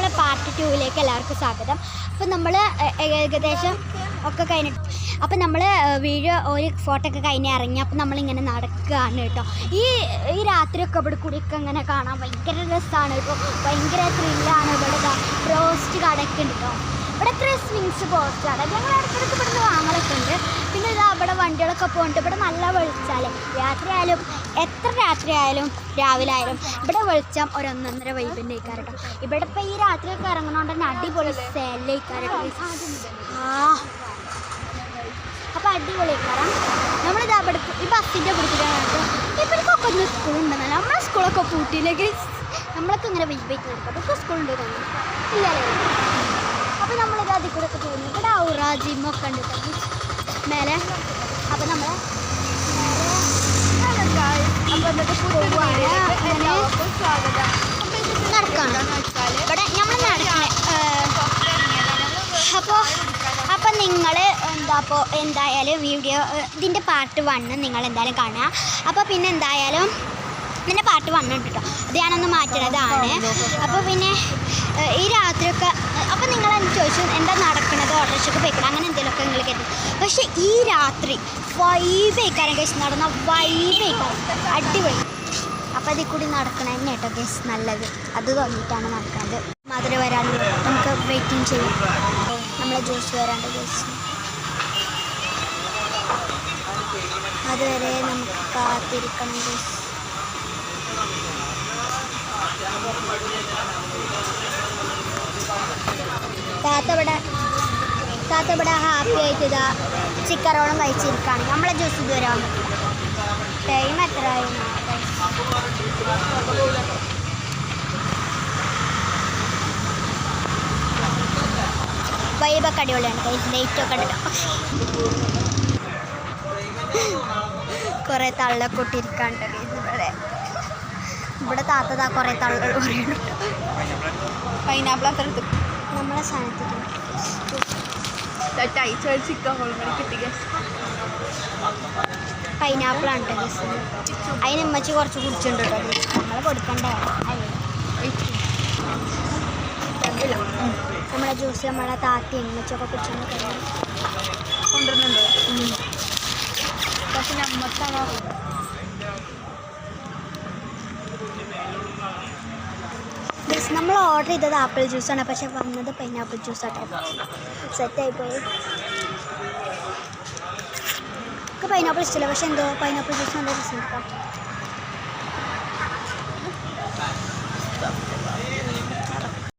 നമ്മളെ പാർട്ട് 2ലേക്ക് എല്ലാവർക്കും സ്വാഗതം. അപ്പോൾ നമ്മൾ ഏകദേശം ഒക്കെ കഴിഞ്ഞിട്ട് അപ്പോൾ നമ്മൾ വീഡിയോ ഒരു ഫോട്ടോ ഒക്കെ കഴിഞ്ഞ് ഇറങ്ങി. അപ്പോൾ നമ്മളിങ്ങനെ നടക്കുകയാണ് കേട്ടോ. ഈ രാത്രിയൊക്കെ ഇവിടെ കൂടിയൊക്കെ ഇങ്ങനെ കാണാൻ ഭയങ്കര രസമാണ്. ഇപ്പോൾ ഭയങ്കര ത്രില്ലാണ്. ഇവിടെ റോസ്റ്റ് കടയൊക്കെ ഉണ്ട് കേട്ടോ. ഇവിടെ ക്രിസ്മസ് പോസ്റ്റാണ്. ഞങ്ങൾ ഇടയ്ക്കിടയ്ക്ക് ഇവിടുന്ന് വാങ്ങലൊക്കെ ഉണ്ട്. പിന്നെ ഇതാ ഇവിടെ വണ്ടികളൊക്കെ പോകുന്നുണ്ട്. ഇവിടെ നല്ല വെളിച്ചാലേ രാത്രിയായാലും എത്ര രാത്രിയായാലും രാവിലെ ആയാലും ഇവിടെ വെളിച്ചം ഒരൊന്നൊന്നര വൈബിൻ്റെ ഇക്കാരട്ടോ. ഇവിടെ ഇപ്പോൾ ഈ രാത്രിയൊക്കെ ഇറങ്ങുന്നതുകൊണ്ട് തന്നെ അടിപൊളി സെല്ല് ഇക്കാരട്ടോ. അപ്പോൾ അടിപൊളി ഇക്കാരം നമ്മളിതാ ഇവിടെ ഈ ബസ്സിൻ്റെ പിടിച്ചിട്ടാണ് കേട്ടോ. ഇവർക്കൊക്കെ ഒന്ന് സ്കൂളുണ്ടെന്നല്ല. നമ്മളെ സ്കൂളൊക്കെ പൂട്ടിയിലേക്ക് നമ്മളൊക്കെ ഇങ്ങനെ വെയിറ്റ് കൊടുക്കാം. അതൊക്കെ സ്കൂളുണ്ട് തോന്നുന്നു ഇല്ലല്ലേ. അപ്പോൾ നമ്മളിത് അതിൽ കൂടെ ഒക്കെ പോകുന്നു. ഇവിടെ ഔറ ജിമ്മൊക്കെ ഉണ്ട് മേലെ. അപ്പോൾ നമ്മൾ നടക്കാണ് ഇവിടെ നമ്മൾ നടക്കണേ. അപ്പോൾ നിങ്ങൾ എന്തായാലും വീഡിയോ ഇതിൻ്റെ പാർട്ട് 1 നിങ്ങൾ എന്തായാലും കാണുക. അപ്പോൾ പിന്നെ എന്തായാലും ഇതിൻ്റെ പാർട്ട് 1 ഉണ്ട് കേട്ടോ. അത് ഞാനൊന്ന് മാറ്റുന്നതാണ്. അപ്പോൾ പിന്നെ ഈ രാത്രിയൊക്കെ അപ്പോൾ നിങ്ങളെന്ന് ചോദിച്ചു എന്താ നടക്കണത്, ഓട്ടോറിക്ഷയ്ക്ക് പോയിക്കണം അങ്ങനെ എന്തെങ്കിലുമൊക്കെ നിങ്ങൾ കരുതും. പക്ഷേ ഈ രാത്രി വൈബേക്കാരം ഗസ് നടന്ന വൈബേക്കാരം അടിപൊളി. അപ്പോൾ അതിൽ കൂടി നടക്കണം തന്നെ കേട്ടോ ഗസ് നല്ലത്. അത് തോന്നിയിട്ടാണ് നടക്കുന്നത്. മധുര വരാനുള്ള നമുക്ക് വെയിറ്റിംഗ് ചെയ്യും. നമ്മളെ ജ്യൂസ് വരാണ്ട് ഗസ് അതുവരെ നമുക്ക് കാത്തിരിക്കണം ഗസ്. താത്ത ഇവിടെ ഹാപ്പി ആയിട്ട് ഇതാ ചിക്കറോളം കഴിച്ചിരിക്കുകയാണ്. നമ്മളെ ജ്യൂസ് ഇതുവരെ വന്നിട്ടില്ല. ടൈം എത്രയായി? വൈബൊക്കെ അടിപൊളിയാണ്. ലൈറ്റൊക്കെ ഉണ്ട്. കുറേ തള്ളൊക്കെ ഇട്ടിരിക്കാണ്ട് ഇവിടെ താത്തതാ കുറേ തള്ളുകൾ പറയുന്നുണ്ട്. പൈനാപ്പിൾ അത്ര എടുത്തു നമ്മളെ സാധനത്തിൽ പൈനാപ്പിളാണ് കേട്ടോ ഗസ്. അതിന് ഉമ്മച്ചി കുറച്ച് കുടിച്ചിട്ടുണ്ട് കേട്ടോ. നമ്മൾ കൊടുക്കണ്ടേ നമ്മളെ ജ്യൂസ് നമ്മളെ താത്തി ഉമ്മച്ചൊക്കെ കുടിച്ചോണ്ട് കൊണ്ടുവരുന്നുണ്ടോ? പക്ഷെ നമ്മക്കാണോ നമ്മൾ ഓർഡർ ചെയ്തത് ആപ്പിൾ ജ്യൂസാണ്. പക്ഷെ വന്നത് പൈനാപ്പിൾ ജ്യൂസാട്ടോ. സെറ്റായിപ്പോയി. എനിക്ക് പൈനാപ്പിൾ ഇഷ്ടമില്ല. പക്ഷെ എന്തോ പൈനാപ്പിൾ ജ്യൂസ് നല്ല രസം കേട്ടോ.